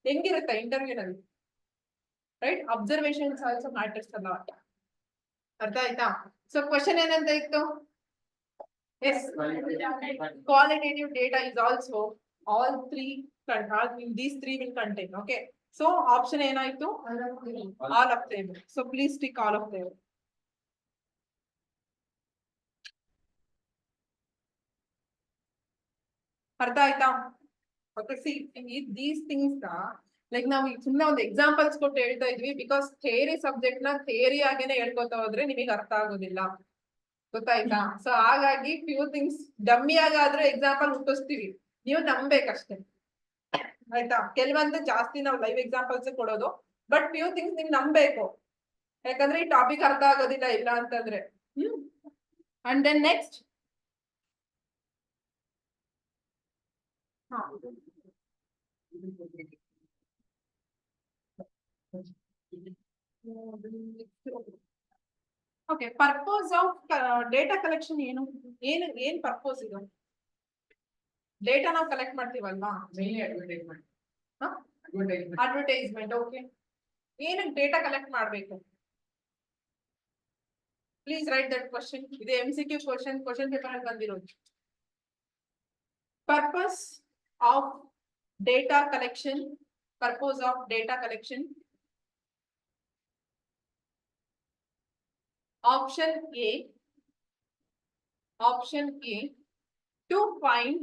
ಹೆಂಗಿರುತ್ತೆ ಇಂಟರ್ವ್ಯೂನಲ್ಲಿ, ರೈಟ್? ಅಬ್ಸರ್ವೇಷನ್ಸ್ ಆಲ್ಸೋ ಮ್ಯಾಟರ್ಸ್ ಅಲ್ಲ. ಅರ್ಥ ಆಯ್ತಾ? ಸೊ ಕ್ವಶನ್ ಏನಂತ ಇತ್ತು? ಎಸ್, qualitative data is also all these three will contain. Okay, so option ಏನಾಯ್ತು? All of them. So please tick all of them. ಅರ್ಥ ಆಯ್ತಾ? Okay, see these things like ನಾವು ಸುಮ್ಮನೆ ಒಂದು ಎಕ್ಸಾಂಪಲ್ಸ್ ಕೊಟ್ಟು ಹೇಳ್ತಾ ಇದ್ವಿ, ಬಿಕಾಸ್ ಥಿಯರಿ ಸಬ್ಜೆಕ್ಟ್ ನ ಥಿಯರಿ ಆಗೇನೆ ಹೇಳ್ಕೊತಾ ಹೋದ್ರೆ ನಿಮಗೆ ಅರ್ಥ ಆಗೋದಿಲ್ಲ, ಗೊತ್ತಾಯ್ತಾ? ಸೊ ಹಾಗಾಗಿ ಫ್ಯೂ ಥಿಂಗ್ಸ್ ಡಮ್ಮಿ ಆಗಾದ್ರೂ ಎಕ್ಸಾಂಪಲ್ ಹುಟ್ಟಿಸ್ತೀವಿ, ನೀವು ನಂಬೇಕಷ್ಟೇ, ಆಯ್ತಾ? ಕೆಲವೊಂದು ಜಾಸ್ತಿ ನಾವು ಲೈವ್ ಎಕ್ಸಾಂಪಲ್ಸ್ ಕೊಡೋದು, ಬಟ್ ಫ್ಯೂ ಥಿಂಗ್ಸ್ ನೀವು ನಂಬೇಕು, ಯಾಕಂದ್ರೆ ಈ ಟಾಪಿಕ್ ಅರ್ಥ ಆಗೋದಿಲ್ಲ ಇಲ್ಲ ಅಂತಂದ್ರೆ. And then next okay, purpose of data collection ಏನು? ಏನ್ ಪರ್ಪೋಸ್ ಇದು? ಡೇಟಾ ನಾವು ಕಲೆಕ್ಟ್ ಮಾಡ್ತೀವಲ್ವಾ, ಅಡ್ವರ್ಟೈಸ್ಮೆಂಟ್. ಓಕೆ, ಏನಕ್ಕೆ ಡೇಟಾ ಕಲೆಕ್ಟ್ ಮಾಡ್ಬೇಕು? Please right that question. ಇದು MCQ ಕ್ವಶನ್ ಪೇಪರ್ ಅಲ್ಲಿ ಬಂದಿರೋದು. Purpose of data collection. Purpose of data collection. Option A. To find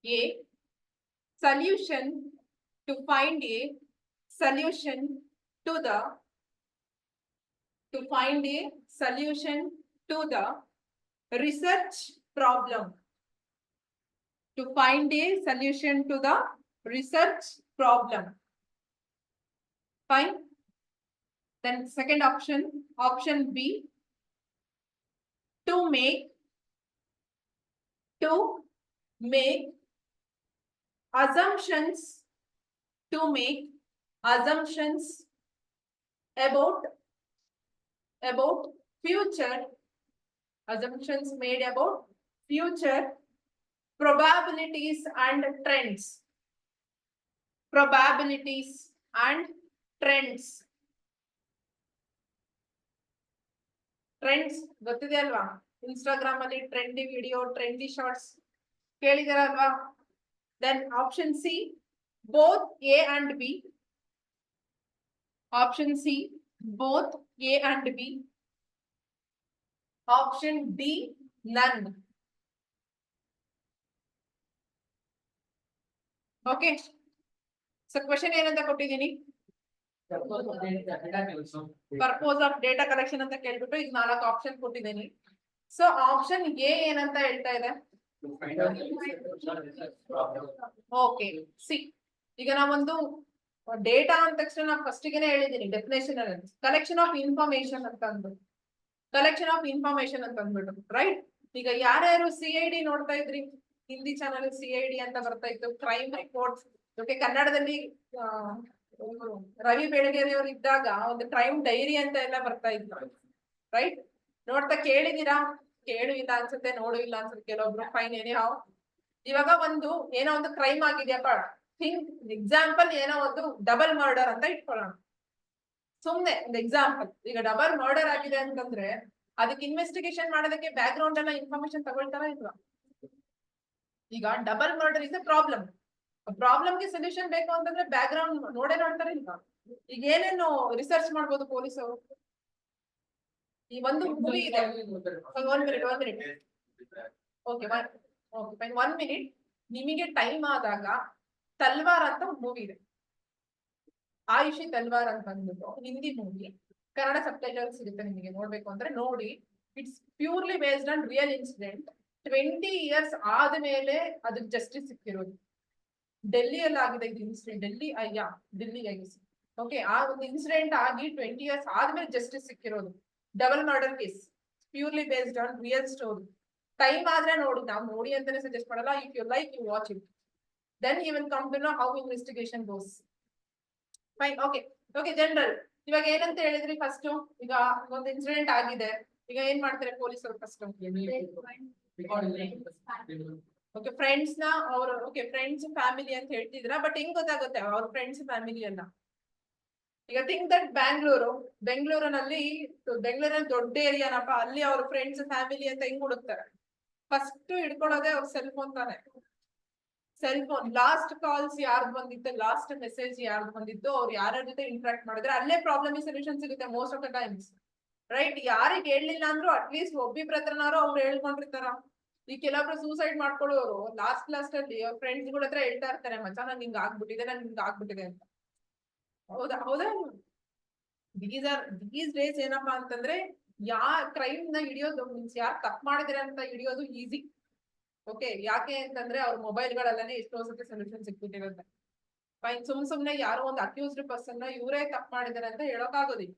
a solution. To find a solution to the. To find a solution to the research problem. To find a solution to the research problem. Fine. Then second option, option B, to make assumptions, about future, assumptions made about future probabilities and trends. Trends ಗೊತ್ತಿದೆ ಅಲ್ವಾ? Instagram ಅಲ್ಲಿ trendy video, trendy shorts ಕೇಳಿದಾರಲ್ವಾ? Then option C, both A and B. Option C, both A and B. Option D, none. Okay, so question ಏನಂತ ಕೊಟ್ಟಿದ್ದೀನಿ? Purpose of data collection ಅಂತ ಕೇಳ್ಬಿಟ್ಟು ಈಗ 4 option ಕೊಟ್ಟಿದ್ದೀನಿ. ಸೊ ಆಪ್ಷನ್ ಎ ಏನಂತ ಹೇಳ್ತಾ ಇದೆ? ಓಕೆ, ಸಿ, ಈಗ ನಾವೊಂದು ಡೇಟಾ ಅಂದ ತಕ್ಷಣ ನಾವು ಫಸ್ಟ್ ಗೆನೆ ಹೇಳಿದ್ದೀನಿ ಡೆಫಿನೇಷನ್ ಅಲ್ಲಿ ಕಲೆಕ್ಷನ್ ಆಫ್ ಇನ್ಫಾರ್ಮೇಶನ್ ಅಂತ ಅಂದ್ಬಿಟ್ಟು, ರೈಟ್? ಈಗ ಯಾರ್ಯಾರು CID ನೋಡ್ತಾ ಇದ್ರಿ? ಹಿಂದಿ ಚಾನಲ್ CID ಅಂತ ಬರ್ತಾ ಇತ್ತು, ಕ್ರೈಮ್ ರಿಪೋರ್ಟ್ಸ್. ಜೊತೆ ಕನ್ನಡದಲ್ಲಿ ರವಿ ಬೆಳಗೆರೆ ಅವರು ಇದ್ದಾಗ ಒಂದು ಕ್ರೈಮ್ ಡೈರಿ ಅಂತ ಎಲ್ಲ ಬರ್ತಾ ಇದ್ರು, ರೈಟ್? ನೋಡ್ತಾ ಕೇಳಿದೀರಾ? ಕೇಳು ಇಲ್ಲ ಅನ್ಸುತ್ತೆ, ನೋಡು ಇಲ್ಲ ಅನ್ಸುತ್ತೆ ಕೆಲವೊಬ್ರು. ಫೈನ್, ಏನೇ ಹಾವ್ ಇವಾಗ ಒಂದು ಏನೋ ಒಂದು ಕ್ರೈಮ್ ಆಗಿದೆಯಪ್ಪ, ಥಿಂಕ್ ಎಕ್ಸಾಂಪಲ್ ಏನೋ ಒಂದು ಡಬಲ್ ಮರ್ಡರ್ ಅಂತ ಇಟ್ಕೊಳ್ಳೋಣ, ಸುಮ್ನೆ ಒಂದು ಎಕ್ಸಾಂಪಲ್. ಈಗ ಡಬಲ್ ಮರ್ಡರ್ ಆಗಿದೆ ಅಂತಂದ್ರೆ ಅದಕ್ಕೆ ಇನ್ವೆಸ್ಟಿಗೇಷನ್ ಮಾಡೋದಕ್ಕೆ ಬ್ಯಾಕ್ ಗ್ರೌಂಡ್ ಎಲ್ಲ ಇನ್ಫಾರ್ಮೇಶನ್ ತಗೊಳ್ತಾರ ಇಲ್ವಾ? ಈಗ double murder is a problem. ಪ್ರಾಬ್ಲಮ್ಗೆ ಸೊಲ್ಯೂಷನ್ ಬೇಕು ಅಂತಂದ್ರೆ ಬ್ಯಾಕ್ ಗ್ರೌಂಡ್ ನೋಡೇ ನೋಡ್ತಾರೆ ಇಲ್ವಾ? ಈಗ ಏನೇನು ರಿಸರ್ಚ್ ಮಾಡ್ಬೋದು ಪೊಲೀಸ್ ಅವರು? ಈ ಒಂದು ಮೂವಿ ಇದೆ, one minute okay fine, 1 minute. ನಿಮಗೆ ಟೈಮ್ ಆದಾಗ ತಲ್ವಾರ್ ಅಂತ ಒಂದು ಮೂವಿ ಇದೆ, ಆಯುಷಿ ತಲ್ವಾರ್ ಅಂತ ಬಂದ್ಬಿಟ್ಟು ಹಿಂದಿ ಮೂವಿ, ಕನ್ನಡ ಸಬ್ಟೈಟಲ್ ಸಿಗುತ್ತೆ ನಿಮಗೆ, ನೋಡ್ಬೇಕು ಅಂದ್ರೆ ನೋಡಿ. It's purely based on real incident. 20 years ಆದ್ಮೇಲೆ ಅದಕ್ಕೆ ಜಸ್ಟಿಸ್ ಸಿಕ್ಕಿರೋದು. ಡೆಲ್ಲಿಯಲ್ಲಿ ಆಗಿದೆ ಇದು ಇನ್ಸಿಡೆಂಟ್, ಡೆಲ್ಲಿ ಆಗಿದೆ. ಓಕೆ, ಆ ಒಂದು ಇನ್ಸಿಡೆಂಟ್ ಆಗಿ 20 years ಆದ್ಮೇಲೆ ಜಸ್ಟಿಸ್ ಸಿಕ್ಕಿರೋದು. Double murder case, purely based on real story. Time ಆದ್ರೆ ನೋಡಿ, ನಾವು ನೋಡಿ ಅಂತಾನೆ ಸಜೆಸ್ಟ್ ಮಾಡಲ್ಲ. If you like, you watch it, then you will come to know how investigation goes. Fine, okay general. ಇವಾಗ ಏನಂತ ಹೇಳಿದ್ರಿ, ಫಸ್ಟ್ ಈಗ ಒಂದು ಇನ್ಸಿಡೆಂಟ್ ಆಗಿದೆ, ಈಗ ಏನ್ ಮಾಡ್ತಾರೆ ಪೊಲೀಸರು? ಫಸ್ಟ್ ಓಕೆ, ಫ್ರೆಂಡ್ಸ್ ನ ಅವರು, ಓಕೆ ಫ್ರೆಂಡ್ಸ್ ಫ್ಯಾಮಿಲಿ ಅಂತ ಹೇಳ್ತಿದ್ರ, ಬಟ್ ಹೆಂಗ್ ಗೊತ್ತಾಗುತ್ತೆ ಅವ್ರ ಫ್ರೆಂಡ್ಸ್ ಫ್ಯಾಮಿಲಿ ಅಲ್ಲ? ಈಗ ಥಿಂಕ್ ದಟ್ ಬೆಂಗಳೂರಿನಲ್ಲಿ ದೊಡ್ಡ ಏರಿಯಾನಪ್ಪ, ಅಲ್ಲಿ ಅವ್ರ ಫ್ರೆಂಡ್ಸ್ ಫ್ಯಾಮಿಲಿ ಅಂತ ಹೆಂಗ್ ಹುಡುಕ್ತಾರೆ? ಫಸ್ಟ್ ಹಿಡ್ಕೊಳ್ಳೋದೇ ಅವ್ರ ಸೆಲ್ ಫೋನ್ ತಾನೆ. ಸೆಲ್ ಫೋನ್, ಲಾಸ್ಟ್ ಕಾಲ್ಸ್ ಯಾರ್ದು ಬಂದಿತ್ತು, ಲಾಸ್ಟ್ ಮೆಸೇಜ್ ಯಾರ್ದು ಬಂದಿತ್ತು, ಅವ್ರು ಯಾರ ಜೊತೆ ಇಂಟ್ರಾಕ್ಟ್ ಮಾಡಿದ್ರೆ ಅಲ್ಲೇ ಪ್ರಾಬ್ಲಮ್ ಸೊಲ್ಯೂಷನ್ ಸಿಗುತ್ತೆ most of the times, right? ಯಾರಿಗೆ ಹೇಳಲಿಲ್ಲ ಅಂದ್ರೂ ಅಟ್ಲೀಸ್ಟ್ ಒಬ್ಬಿಬ್ರ ಹತ್ರನಾರು ಅವ್ರು ಹೇಳ್ಕೊಂಡಿರ್ತಾರ. ಈ ಕೆಲವೊಬ್ರು ಸೂಸೈಡ್ ಮಾಡ್ಕೊಳ್ಳೋರು ಲಾಸ್ಟ್ ಅಲ್ಲಿ ಅವ್ರ ಫ್ರೆಂಡ್ಸ್ ಗಳ ಹತ್ರ ಹೇಳ್ತಾ ಇರ್ತಾರೆ, ಮಚ್ಚ ನಂಗೆ ಹಿಂಗ್ ಆಗ್ಬಿಟ್ಟಿದೆ ಅಂತ. ಹೌದಾ? ದೀಸ್ ಡೇಸ್ ಏನಪ್ಪಾ ಅಂತಂದ್ರೆ, ಕ್ರೈಮ್ ನ ಹಿಡಿಯೋದು ಮೀನ್ಸ್ ಯಾರು ತಪ್ಪು ಮಾಡಿದ್ರೆ ಅಂತ ಹಿಡಿಯೋದು ಈಸಿ. ಓಕೆ, ಯಾಕೆ ಅಂತಂದ್ರೆ ಅವ್ರ ಮೊಬೈಲ್ಗಳಲ್ಲೇ ಎಷ್ಟೋ ಸತಿ ಸೊಲ್ಯೂಷನ್ ಸಿಕ್ಬಿಟ್ಟಿರುತ್ತೆ. ಫೈನ್, ಸುಮ್ನೆ ಯಾರೋ ಒಂದು ಅಕ್ಯೂಸ್ಡ್ ಪರ್ಸನ್ ಇವರೇ ತಪ್ಪು ಮಾಡಿದಾರೆ ಅಂತ ಹೇಳೋಕ್ಕಾಗೋದಿಲ್ಲ,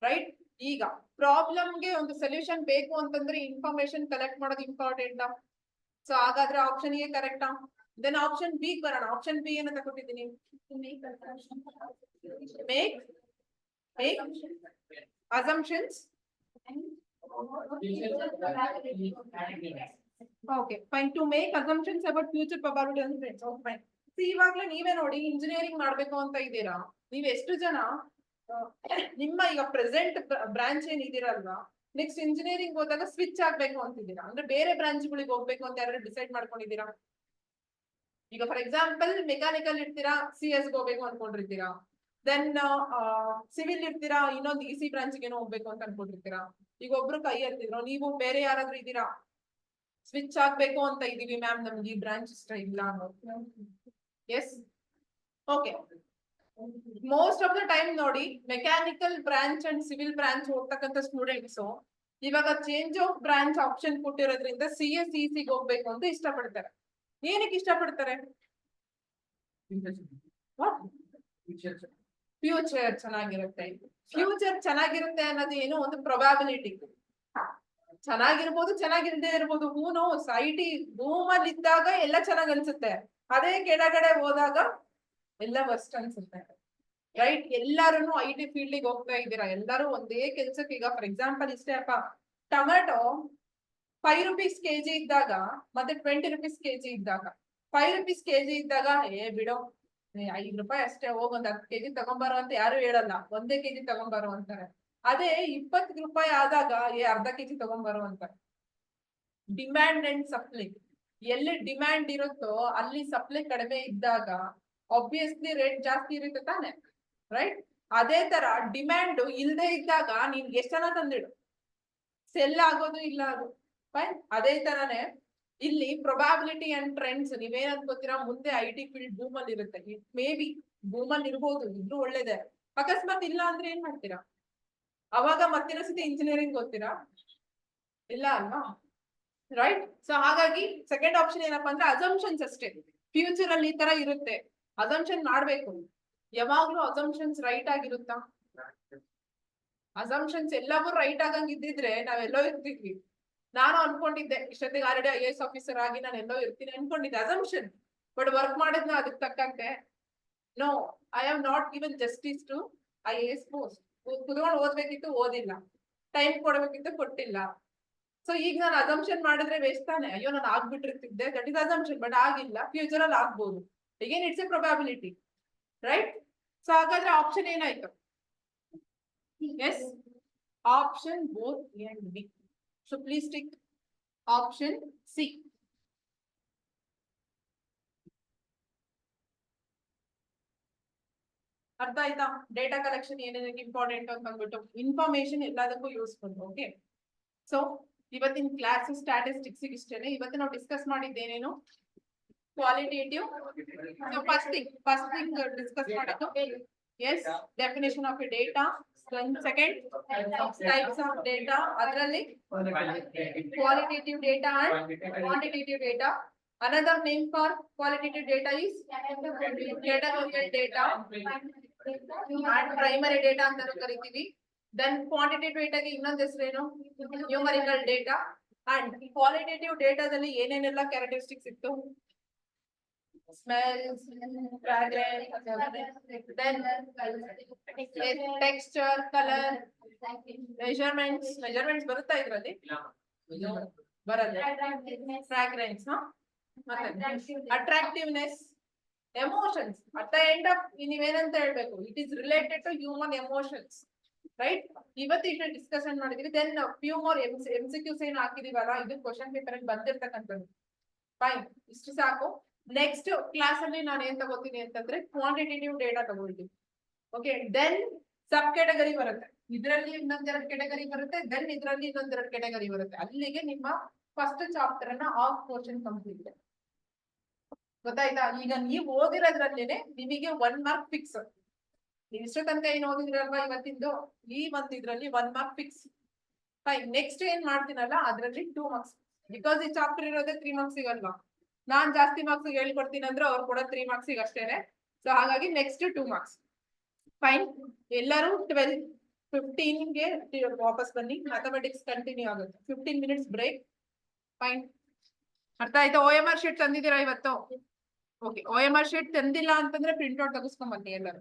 ರೈಟ್? ಈಗ ಪ್ರಾಬ್ಲಮ್ಗೆ ಒಂದು ಸೊಲ್ಯೂಷನ್ ಬೇಕು ಅಂತಂದ್ರೆ ಇನ್ಫಾರ್ಮೇಶನ್ ಕಲೆಕ್ಟ್ ಮಾಡೋದು ಇಂಪಾರ್ಟೆಂಟ್. ಸೊ ಹಾಗಾದ್ರೆ ಆಪ್ಷನ್ ಎ ಕರೆಕ್ಟಾ? ದೆನ್ ಆಪ್ಷನ್ ಬಿ ಬರೋಣ. ಆಪ್ಷನ್ ಬಿ ಏನಂತ ಕೊಟ್ಟಿದ್ದೀನಿ? Make assumptions. Okay, fine. To make assumptions about future probability and trends. Okay, fine. See, ಇವಾಗ್ಲೇ ನೀವೇ ನೋಡಿ, ಇಂಜಿನಿಯರಿಂಗ್ ಮಾಡ್ಬೇಕು ಅಂತ ಇದ್ದೀರಾ, ನೀವ್ ಎಷ್ಟು ಜನ ನಿಮ್ಮ ಈಗ ಪ್ರೆಸೆಂಟ್ ಬ್ರಾಂಚ್ ಏನಿದ್ದೀರಲ್ವಾ, ನೆಕ್ಸ್ಟ್ ಇಂಜಿನಿಯರಿಂಗ್ ಹೋದಾಗ ಸ್ವಿಚ್ ಆಗ್ಬೇಕು ಅಂತಿದ್ದೀರಾ, ಅಂದ್ರೆ ಬೇರೆ ಬ್ರಾಂಚ್ಗಳಿಗೆ ಹೋಗ್ಬೇಕು ಅಂತ ಯಾರು ಡಿಸೈಡ್ ಮಾಡ್ಕೊಂಡಿದ್ದೀರಾ? ಈಗ ಫಾರ್ ಎಕ್ಸಾಂಪಲ್ ಮೆಕ್ಯಾನಿಕಲ್ ಇರ್ತೀರಾ, CS ಹೋಗ್ಬೇಕು ಅನ್ಕೊಂಡಿರ್ತೀರಾ, ದೆನ್ ಸಿವಿಲ್ ಇರ್ತೀರಾ, ಇನ್ನೊಂದು EC ಬ್ರಾಂಚ್ಗೆ ಹೋಗ್ಬೇಕು ಅಂತ ಅನ್ಕೊಂಡಿರ್ತೀರಾ. ಈಗ ಒಬ್ರು ಕೈ ಎತ್ತಿದ್ರು, ನೀವು ಬೇರೆ ಯಾರಾದ್ರೂ ಇದ್ದೀರಾ, ಸ್ವಿಚ್ ಆಗ್ಬೇಕು ಅಂತ ಇದೀವಿ ಮ್ಯಾಮ್, ನಮ್ಗೆ ಈ ಬ್ರಾಂಚ್ ಇಷ್ಟ ಇಲ್ಲ ಅನ್ನೋದು. Yes, okay. Most of the time ನೋಡಿ, mechanical branch and civil branch ಹೋಗ್ತಕ್ಕಂಥ ಸ್ಟೂಡೆಂಟ್ಸ್ ಇವಾಗ ಚೇಂಜ್ ಆಫ್ ಬ್ರಾಂಚ್ ಆಪ್ಷನ್ ಕೊಟ್ಟಿರೋದ್ರಿಂದ CS EC ಹೋಗ್ಬೇಕು ಅಂತ ಇಷ್ಟಪಡ್ತಾರೆ. ಏನಕ್ಕೆ ಇಷ್ಟಪಡ್ತಾರೆ? ಫ್ಯೂಚರ್ ಚೆನ್ನಾಗಿರುತ್ತೆ. ಫ್ಯೂಚರ್ ಚೆನ್ನಾಗಿರುತ್ತೆ ಅನ್ನೋದು ಏನು, ಒಂದು ಪ್ರೊಬ್ಯಾಬಿಲಿಟಿ. ಚೆನ್ನಾಗಿರ್ಬೋದು, ಚೆನ್ನಾಗಿರದೇ ಇರ್ಬೋದು, ಹೂ ನೋಸ್. IT ಬೂಮ್ ಅಲ್ಲಿ ಇದ್ದಾಗ ಎಲ್ಲ ಚೆನ್ನಾಗ್ ಅನ್ಸುತ್ತೆ, ಅದೇ ಕೆಳಗಡೆ ಹೋದಾಗ ಎಲ್ಲ ವರ್ಸ್ಟ್ ಅನ್ಸುತ್ತೆ, ರೈಟ್? ಎಲ್ಲಾರು IT ಫೀಲ್ಡ್ ಹೋಗ್ತಾ ಇದ್ದೀರಾ, ಎಲ್ಲರೂ ಒಂದೇ ಕೆಲ್ಸಕ್ಕೆ. ಈಗ ಫಾರ್ ಎಕ್ಸಾಂಪಲ್ ಇಷ್ಟೇ ಅಪ್ಪ, ಟೊಮೆಟೊ 5 rupees kg ಇದ್ದಾಗ ಮತ್ತೆ 20 rupees kg ಇದ್ದಾಗ, 5 rupees kg ಇದ್ದಾಗ ಬಿಡೋ 5 ರೂಪಾಯಿ ಅಷ್ಟೇ, ಹೋಗ್ ಒಂದ್ 10 kg ತಗೊಂಬಾರೋ ಅಂತ ಯಾರು ಹೇಳಲ್ಲ, 1 kg ತಗೊಂಬಾರೋ ಅಂತಾರೆ. ಅದೇ 20 ರೂಪಾಯಿ ಆದಾಗ ಅರ್ಧ kg ತಗೊಂಬಾರೋ ಅಂತಾರೆ. ಡಿಮ್ಯಾಂಡ್ ಅಂಡ್ ಸಪ್ಲೈ, ಎಲ್ಲಿ ಡಿಮ್ಯಾಂಡ್ ಇರುತ್ತೋ ಅಲ್ಲಿ ಸಪ್ಲೈ ಕಡಿಮೆ ಇದ್ದಾಗ ಆಬ್ವಿಯಸ್ಲಿ ರೇಟ್ ಜಾಸ್ತಿ ಇರುತ್ತೆ ತಾನೆ, ರೈಟ್? ಅದೇ ತರ ಡಿಮ್ಯಾಂಡ್ ಇಲ್ಲದೆ ಇದ್ದಾಗ ನೀನ್ ಎಷ್ಟ್ ಜನ ತಂದಿಡು, ಸೆಲ್ ಆಗೋದು ಇಲ್ಲ ಅದು. ಫೈನ್, ಅದೇ ತರನೇ ಇಲ್ಲಿ ಪ್ರೊಬ್ಯಾಬಿಲಿಟಿ ಅಂಡ್ ಟ್ರೆಂಡ್ಸ್. ನೀವೇನ್ ಅನ್ಕೋತೀರಾ, ಮುಂದೆ IT ಫೀಲ್ಡ್ ಬೂಮ್ ಅಲ್ಲಿ ಇರುತ್ತೆ, ಮೇ ಬಿ ಬೂಮ್ ಅಲ್ಲಿ ಇರ್ಬೋದು, ಇದ್ರೂ ಒಳ್ಳೇದೇ. ಅಕಸ್ಮಾತ್ ಇಲ್ಲ ಅಂದ್ರೆ ಏನ್ ಮಾಡ್ತೀರಾ? ಅವಾಗ ಮತ್ತಿನೊಂದ್ಸತಿ ಇಂಜಿನಿಯರಿಂಗ್ ಓದ್ತೀರಾ? ಇಲ್ಲ ಅಲ್ವಾ, ರೈಟ್? ಸೊ ಹಾಗಾಗಿ ಸೆಕೆಂಡ್ ಆಪ್ಷನ್ ಏನಪ್ಪಾ ಅಂದ್ರೆ ಅಸಂಪ್ಷನ್ಸ್ ಅಷ್ಟೇ. ಫ್ಯೂಚರ್ ಅಲ್ಲಿ ಈ ತರ ಇರುತ್ತೆ, ಅಸಂಪ್ಷನ್ ಮಾಡ್ಬೇಕು. ಯಾವಾಗ್ಲೂ ಅಸಂಪ್ಷನ್ಸ್ ರೈಟ್ ಆಗಿರುತ್ತಾ? ಅಸಂಪ್ಷನ್ಸ್ ಎಲ್ಲವೂ ರೈಟ್ ಆಗಂಗ್ ಇದ್ದಿದ್ರೆ ನಾವೆಲ್ಲೋ ಇರ್ತಿದ್ವಿ. ನಾನು ಅನ್ಕೊಂಡಿದ್ದೆ ಇಷ್ಟೊತ್ತಿಗೆ ಆಲ್ರೆಡಿ IAS ಆಫೀಸರ್ ಆಗಿ ನಾನು ಎಲ್ಲೋ ಇರ್ತೀನಿ ಅನ್ಕೊಂಡಿದ್ದೆ, ಅಸಂಪ್ಷನ್. ಬಟ್ ವರ್ಕ್ ಮಾಡಿದ್ನ ಅದಕ್ಕೆ ತಕ್ಕಂತೆ no, I have not given justice to IAS post. ಕುತ್ಕೊಂಡು ಓದ್ಬೇಕಿತ್ತು, ಓದಿಲ್ಲ. ಟೈಮ್ ಕೊಡ್ಬೇಕಿತ್ತು, ಕೊಟ್ಟಿಲ್ಲ. ಸೊ ಈಗ ನಾನು ಅಸಂಪ್ಷನ್ ಮಾಡಿದ್ರೆ ವೇಸ್ಟ್ ತಾನೆ. ಅಯ್ಯೋ ನಾನು ಆಗ್ಬಿಟ್ಟಿರ್ತಿದ್ದೆ, ದಟ್ ಇಸ್ ಅಸಂಪ್ಷನ್, ಬಟ್ ಆಗಿಲ್ಲ. ಫ್ಯೂಚರ್ ಅಲ್ಲಿ ಆಗ್ಬೋದು, again it's a probability, right? So ಹಾಗಾದ್ರೆ ಆಪ್ಷನ್ ಏನಾಯ್ತು? Yes, option both A and B. So please tick option C. ಅರ್ಥ ಆಯ್ತಾ? ಡೇಟಾ ಕಲೆಕ್ಷನ್ ಏನೇನಕ್ಕೆ ಇಂಪಾರ್ಟೆಂಟ್ ಅಂತ ಅಂದ್ಬಿಟ್ಟು ಇನ್ಫಾರ್ಮೇಶನ್ ಎಲ್ಲದಕ್ಕೂ ಯೂಸ್ಫುಲ್. ಓಕೆ, ಸೊ ಇವತ್ತಿನ ಕ್ಲಾಸ್ ಸ್ಟ್ಯಾಟಿಸ್ಟಿಕ್ಸ್ ಇಷ್ಟೇನೆ. ಇವತ್ತು ನಾವು ಡಿಸ್ಕಸ್ ಮಾಡಿದ್ದೇನೇನು ಕ್ವಾಲಿಟೇಟಿವ್. ಫಸ್ಟ್ ಥಿಂಗ್ ಡಿಸ್ಕಸ್ ಮಾಡಿದ್ದು is definition of a data. Second types of data, ಅದರಲ್ಲಿ qualitative data and quantitative data. Another name for qualitative data is categorical data and primary data ಅಂತಾನೂ ಕರಿತೀವಿ. Then quantitative data ಗೆ ಇನ್ನೊಂದು ಹೆಸರೇನು numerical data. And qualitative data ದಲ್ಲಿ ಏನೇನೆಲ್ಲ characteristics ಇತ್ತು? Smells, fragrance, then texture, color, measurements ಬರುತ್ತಾ ಇದ್ರಲ್ಲಿ? ಬರಲ್ಲ. Fragrance, ಮತ್ತೆ attractiveness, emotions. At the end of ನೀವೇನಂತ ಹೇಳ್ಬೇಕು, it is related to human emotions, right? ಇವತ್ತು ಇಷ್ಟು ಡಿಸ್ಕಷನ್ ಮಾಡಿದೀವಿ. ದೆನ್ ಫ್ಯೂ ಮೋರ್ MCQs ಏನು ಹಾಕಿದೀವಲ್ಲ, ಇದು ಕ್ವಶನ್ ಪೇಪರ್ ಅಲ್ಲಿ ಬಂದಿರ್ತಕ್ಕಂಥದ್ದು. ಫೈನ್, ಇಷ್ಟು ಸಾಕು. ನೆಕ್ಸ್ಟ್ ಕ್ಲಾಸ್ ಅಲ್ಲಿ ನಾನು ಏನ್ ತಗೋತೀನಿ ಅಂತಂದ್ರೆ ಕ್ವಾಂಟಿಟೇಟಿವ್ ಡೇಟಾ ತಗೊಳ್ತೀನಿ. ಓಕೆ, ದೆನ್ ಸಬ್ ಕ್ಯಾಟಗರಿ ಬರುತ್ತೆ. ಇದರಲ್ಲಿ ಇನ್ನೊಂದೆರಡು ಕ್ಯಾಟಗರಿ ಬರುತ್ತೆ, ದೆನ್ ಇದರಲ್ಲಿ ಇನ್ನೊಂದೆರಡು ಕ್ಯಾಟಗರಿ ಬರುತ್ತೆ. ಅಲ್ಲಿಗೆ ನಿಮ್ಮ ಫಸ್ಟ್ ಚಾಪ್ಟರ್ ಅನ್ನ ಆಫ್ ಪೋರ್ಷನ್ ಕಂಪ್ಲೀಟ್. ಗೊತ್ತಾಯ್ತಾ? ಈಗ ನೀವು ಓದಿರೋದ್ರಲ್ಲೇನೆ ನಿಮಗೆ 1 ಮಾರ್ಕ್ ಫಿಕ್ಸ್. ನೀವು ಇಷ್ಟ ತನಕ ಏನ್ ಓದಿದ್ರಲ್ವಾ ಇವತ್ತಿಂದು, ಈ ಒಂದು ಇದ್ರಲ್ಲಿ 1 ಮಾರ್ಕ್ ಫಿಕ್ಸ್. ಫೈನ್, ನೆಕ್ಸ್ಟ್ ಏನ್ ಮಾಡ್ತೀನಲ್ಲ ಅದ್ರಲ್ಲಿ 2 ಮಾರ್ಕ್ಸ್. ಬಿಕಾಸ್ ಈ ಚಾಪ್ಟರ್ ಇರೋದೇ 3 ಮಾರ್ಕ್ಸ್ ಸಿಗಲ್ವಾ? ನಾನ್ ಜಾಸ್ತಿ ಮಾರ್ಕ್ಸ್ ಹೇಳ್ಕೊಡ್ತೀನಿ ಅಂದ್ರೆ ಅವ್ರು ಕೂಡ 3 ಮಾರ್ಕ್ಸ್ ಅಷ್ಟೇನೆ. ಸೊ ಹಾಗಾಗಿ ನೆಕ್ಸ್ಟ್ 2 ಮಾರ್ಕ್ಸ್. ಫೈನ್, ಎಲ್ಲರೂ 12:15ಗೆ ವಾಪಸ್ ಬನ್ನಿ. ಮ್ಯಾಥಮೆಟಿಕ್ಸ್ ಕಂಟಿನ್ಯೂ ಆಗುತ್ತೆ. 15 ಮಿನಿಟ್ಸ್ ಬ್ರೇಕ್. ಫೈನ್, ಅರ್ಥ ಆಯ್ತಾ? OMR ಶೀಟ್ ತಂದಿದ್ದೀರಾ ಇವತ್ತು? ಓಕೆ, OMR ಶೀಟ್ ತಂದಿಲ್ಲ ಅಂತಂದ್ರೆ ಪ್ರಿಂಟ್ ಔಟ್ ತೆಗೆಸ್ಕೊಂಡ್ ಬನ್ನಿ ಎಲ್ಲರೂ.